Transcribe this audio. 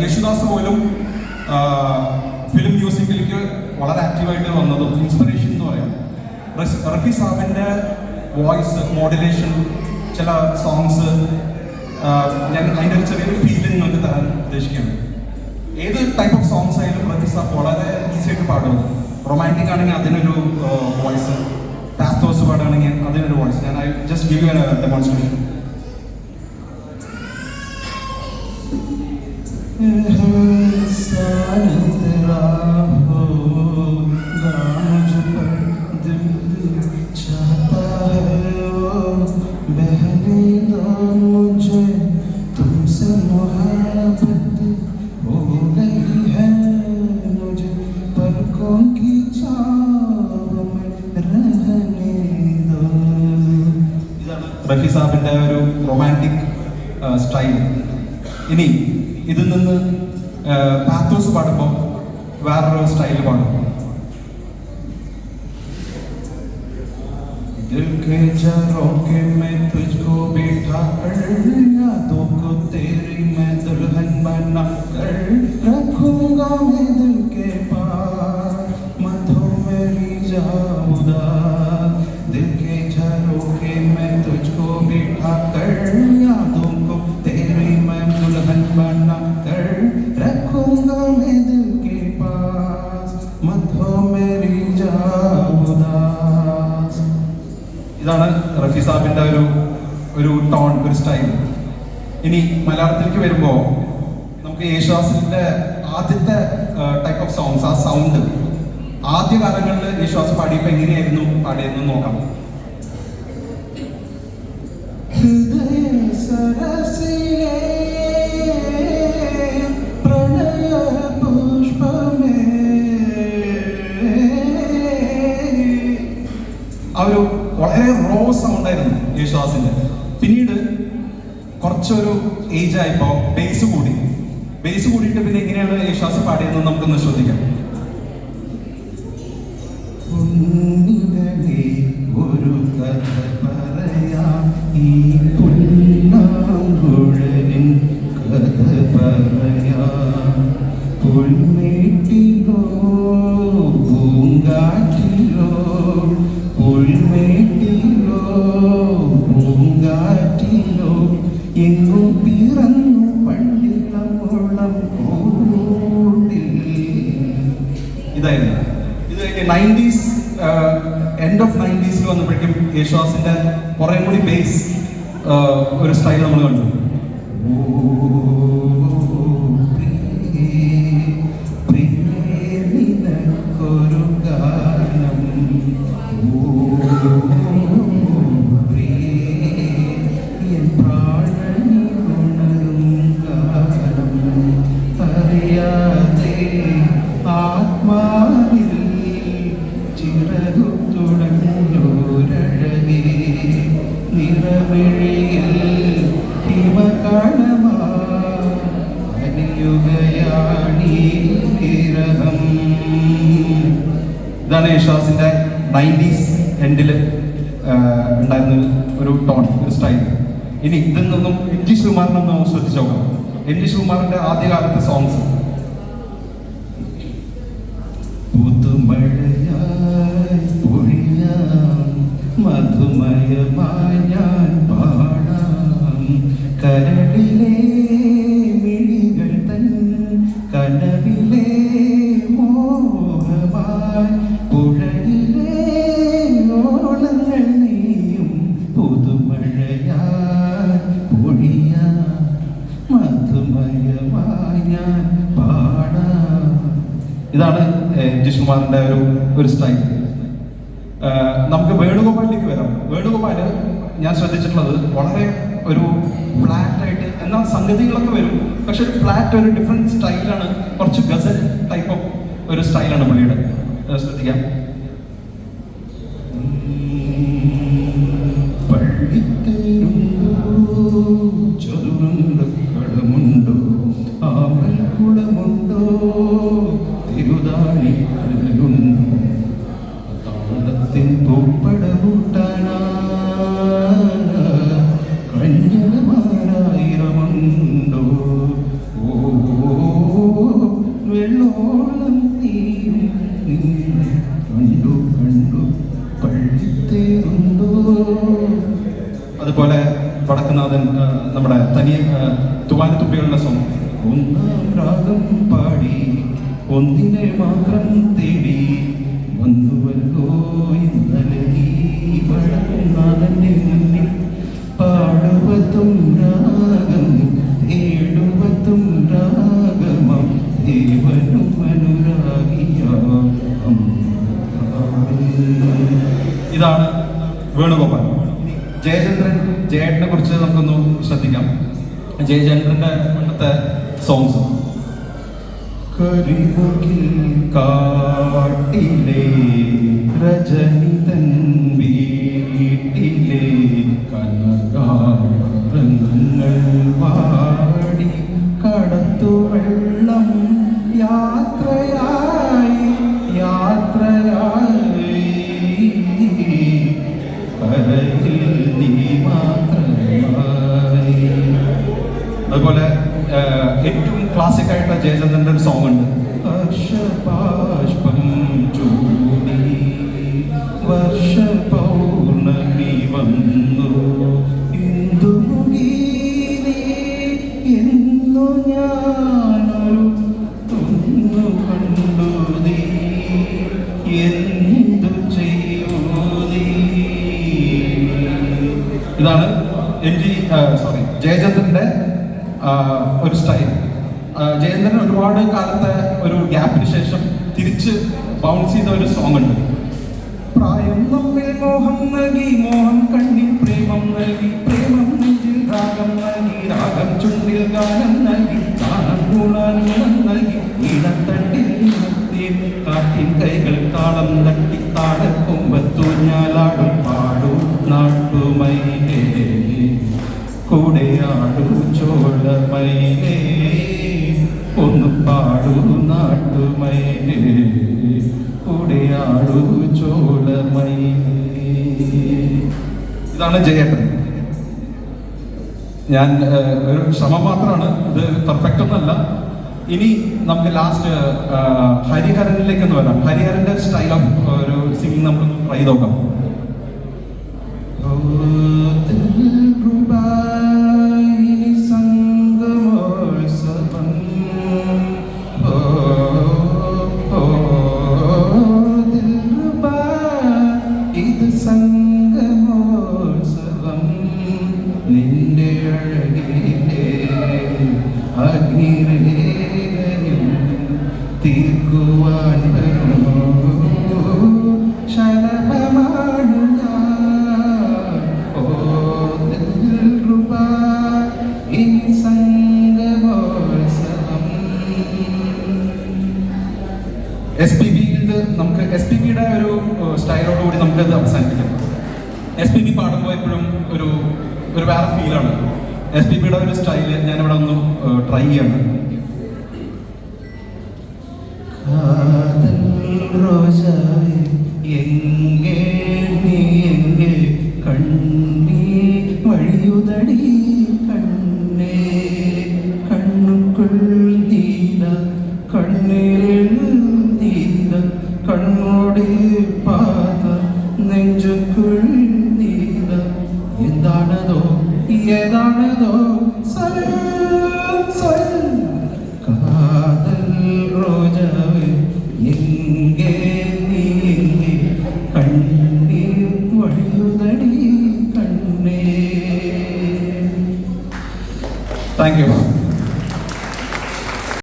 യേശുദാസ് പോലും ഫിലിം മ്യൂസിക്കിലേക്ക് വളരെ ആക്റ്റീവായിട്ട് വന്നതും ഇൻസ്പിറേഷൻ എന്ന് പറയാം. റഫി സാബിൻ്റെ വോയിസ് മോഡുലേഷൻ, ചില സോങ്സ് ഞാൻ അതിൻ്റെ ഒരു ചെറിയൊരു ഫീലിംഗ് നിങ്ങൾക്ക് തരാൻ ഉദ്ദേശിക്കുകയാണ്. ഏത് ടൈപ്പ് ഓഫ് സോങ്സ് ആയാലും റഫി സാബ് വളരെ ഈസി ആയിട്ട് പാടും. റൊമാൻറ്റിക് ആണെങ്കിൽ അതിനൊരു വോയിസ്, പാത്തോസ് പാടുകയാണെങ്കിൽ അതിനൊരു വോയിസ്. ഞാൻ I just give you a demonstration. Rafi സാബിൻ്റെ ഒരു റൊമാൻറ്റിക് സ്റ്റൈൽ. ഇനി ഇതിൽ നിന്ന് പാത്തോസ് പാടുമ്പോൾ വേറൊരു സ്റ്റൈൽ പാടും. दिल के झरोखे में तुझको बिठा कर यादों को तेरी मैं दुल्हन बना कर रखूंगा मैं दिल के पास मधुर मेरी जाऊदा. दिल के झरोखे में तुझको बिठा कर यादों को तेरी मैं दुल्हन बना कर रखूंगा मैं दिल के पास मधुर मेरी जाऊदा. ഇതാണ് റഫി സാബിൻ്റെ ഒരു ടോൺ, ഒരു സ്റ്റൈൽ. ഇനി മലയാളത്തിലേക്ക് വരുമ്പോൾ നമുക്ക് യേശുദാസിൻ്റെ ആദ്യത്തെ ടൈപ്പ് ഓഫ് സോങ്സ്, ആ സൗണ്ട് ആദ്യ കാലങ്ങളിൽ യേശുദാസ് പാടിയപ്പോൾ എങ്ങനെയായിരുന്നു പാടിയതെന്ന് നോക്കാം. ആ ഒരു വളരെ റോ സൗണ്ട് ആയിരുന്നു യേശുദാസിന്റെ. പിന്നീട് കുറച്ചൊരു ഏജ് ആയപ്പോൾ ബേസ് കൂടിയിട്ട് പിന്നെ എങ്ങനെയാണ് യേശുദാസ് പാടിയതെന്ന് നമുക്കൊന്ന് ശ്രദ്ധിക്കാം. ഒരു കഥ പറയാം, ഈ പുല്ലാങ്കുഴലിൻ കഥ പറയാം. പുൽമേട്ടിലോ പൂങ്കാറ്റിലോ പുൽമേട്ടിലോ പൂങ്കാറ്റിലോ എങ്ങോ പിറന്നു പണ്ടിളം കൂട്ടിൽ. ഇതായിരുന്നു. ഇത് 90s എൻഡ് ഓഫ് 90s വന്നപ്പോഴേക്കും യേശുദാസിന്റെ കുറെ കൂടി ബേസ് ഒരു സ്റ്റൈൽ നമ്മൾ കണ്ടു. ഇതാണ് യേശുദാസിന്റെ 90s എൻഡിൽ ഉണ്ടായിരുന്ന ഒരു ടോൺ, ഒരു സ്റ്റൈൽ. ഇനി ഇതിൽ നിന്നും എൻ ജി ശ്രീകുമാറിനൊന്ന് ശ്രദ്ധിച്ചു നോക്കാം. എൻ ജി ശ്രീകുമാറിന്റെ ആദ്യകാലത്തെ സോങ്സ്. മധുമയമായി ഞാൻ പാടാം കരളിലെ മിഴികൾ തൻ കനവിലെ മോഹമായി പുഴയിലെ ഓളങ്ങൾ നീയും പുതുമഴയായി പൊഴിയാം മധുമയമായി ഞാൻ പാടാം. ഇതാണ് ജിഷ്കുമാറിന്റെ ഒരു സ്റ്റൈൽ. നമുക്ക് വേണുഗോപാലിലേക്ക് വരാം. വേണുഗോപാൽ ഞാൻ ശ്രദ്ധിച്ചിട്ടുള്ളത് വളരെ ഒരു ഫ്ലാറ്റ് ആയിട്ട്, എന്നാൽ സംഗതികളൊക്കെ വരും, പക്ഷെ ഒരു ഫ്ലാറ്റ്, ഒരു ഡിഫറെന്റ് സ്റ്റൈലാണ്. കുറച്ച് ഗസൽ ടൈപ്പ് ഓഫ് ഒരു സ്റ്റൈലാണ് പുള്ളിയുടെ. ശ്രദ്ധിക്കാം. ചതുരംഗക്കടമുണ്ടോ ആമൽക്കുളമുണ്ടോ തിരുതാണി കടലുണ്ടോ താളത്തിൻ പൂപ്പടമുട്ടാനാ കഞ്ഞമാരായിരമുണ്ടോ ഓ രാഗം പാടി ഒന്നിനെ മാത്രം തേടി വന്നുവല്ലോ ഇന്നലെ നീ വടക്കുന്നാഥന്റെ മുന്നിൽ പാടുവത്തും രാഗം തേടുവത്തും രാഗമം ദേവനും അനുരാഗിയാം. ഇതാണ് വേണുഗോപാൽ. ജയേട്ടനെ കുറിച്ച് നമുക്കൊന്ന് ശ്രദ്ധിക്കാം. ജയചന്ദ്രന്റെ പണ്ടത്തെ സോങ്സ്. കരിമുകിൽ കാട്ടിലെ രജനിതൻ വീട്ടിലെ കനകാരങ്ങൾ വാടി കടത്തു വെള്ളം യാത്രയായി കരയിൽ നീ മാത്രമായി. അതുപോലെ ഏറ്റവും ക്ലാസിക് ആയിട്ടുള്ള ജയചന്ദ്രന്റെ ഒരു സോങ് ഉണ്ട്. വർഷപാഷ്പം ചൂടി വർഷ പൗർണമി വന്നു ഇന്ദുമുഖീനേ എന്നു ഞാനൊരു തുന്നു കണ്ടു നീ എന്തു ചെയ്യൂ നീ. ഇതാണ് ജയചന്ദ്രന്റെ ഒരു സ്റ്റൈൽ. ജയചന്ദ്രൻ ഒരുപാട് കാലത്തെ ഒരു ഗ്യാപ്പിന് ശേഷം തിരിച്ച് ബൗൺസ് ചെയ്ത ഒരു സോങ് ഉണ്ട്. പ്രായം നമ്മിൽ മോഹം നൽകി മോഹം കണ്ണിൽ പ്രേമം നൽകി പ്രേമം നെഞ്ചിൽ രാഗം നൽകി രാഗം ചുണ്ടിൽ ഗാനം നൽകി ഗാനം ഗുണാനുഗുണം നൽകി ഈണത്തട്ടിൽ കാട്ടിൻ കൈകൾ താളം തട്ടി താഴക്കൊമ്പത്തൂഞ്ഞാലാടും പാടു നാട്ടുമൈലേ കൂടെയാടു ചോളമൈലേ ഒന്ന് പാടു നാട്ടുമൈലേ കൂടെയാടു ചോളമൈലേ. ഇതാണ് ജയേട്ടൻ. ഞാൻ ഒരു ശ്രമം മാത്രമാണ്, ഇത് പെർഫെക്റ്റ് ഒന്നല്ല. ഇനി നമുക്ക് ലാസ്റ്റ് ഹരിഹരനിലേക്ക് ഒന്ന് വരാം. ഹരിഹരന്റെ സ്റ്റൈൽ ഓഫ് ഒരു സിംഗിങ് നമുക്ക് ട്രൈ ചെയ്ത് നോക്കാം. ഇത് സംഗമോത്സവം നിന്റെ അഴകിലെ അഗ്നിരേഖയിൽ തീർക്കുവാൻ വരുമോ ശലഭമാണു ഞാൻ. ഓ ദിൽറുബാ ഈ സംഗമോത്സവം. എസ്പിബിയുടെ ഒരു സ്റ്റൈലോടുകൂടി നമുക്കത് അവസാനിപ്പിക്കാം. എസ്പിബി പാടുമ്പോൾ എപ്പോഴും ഒരു വേറെ ഫീലാണ്. എസ്പിബിയുടെ ഒരു സ്റ്റൈല് ഞാനിവിടെ ഒന്ന് ട്രൈ ചെയ്യാണ്. റോജാവേ എങ്കേ നീ എങ്കേ കണ്ണീ വഴിയുതടി കണ്ണേ കണ്ണുക്കുൾ നീല കണ്ണീരിൽ നീല കണ്ണോടി പാത നെഞ്ചുക്കുൾ നീല എന്താണതോ ഏതാണതോ കാതൽ റോജാവേ എങ്കേ നീ എങ്കേ കണ്ണീർ വഴിയുതടി കണ്ണേ. Thank you.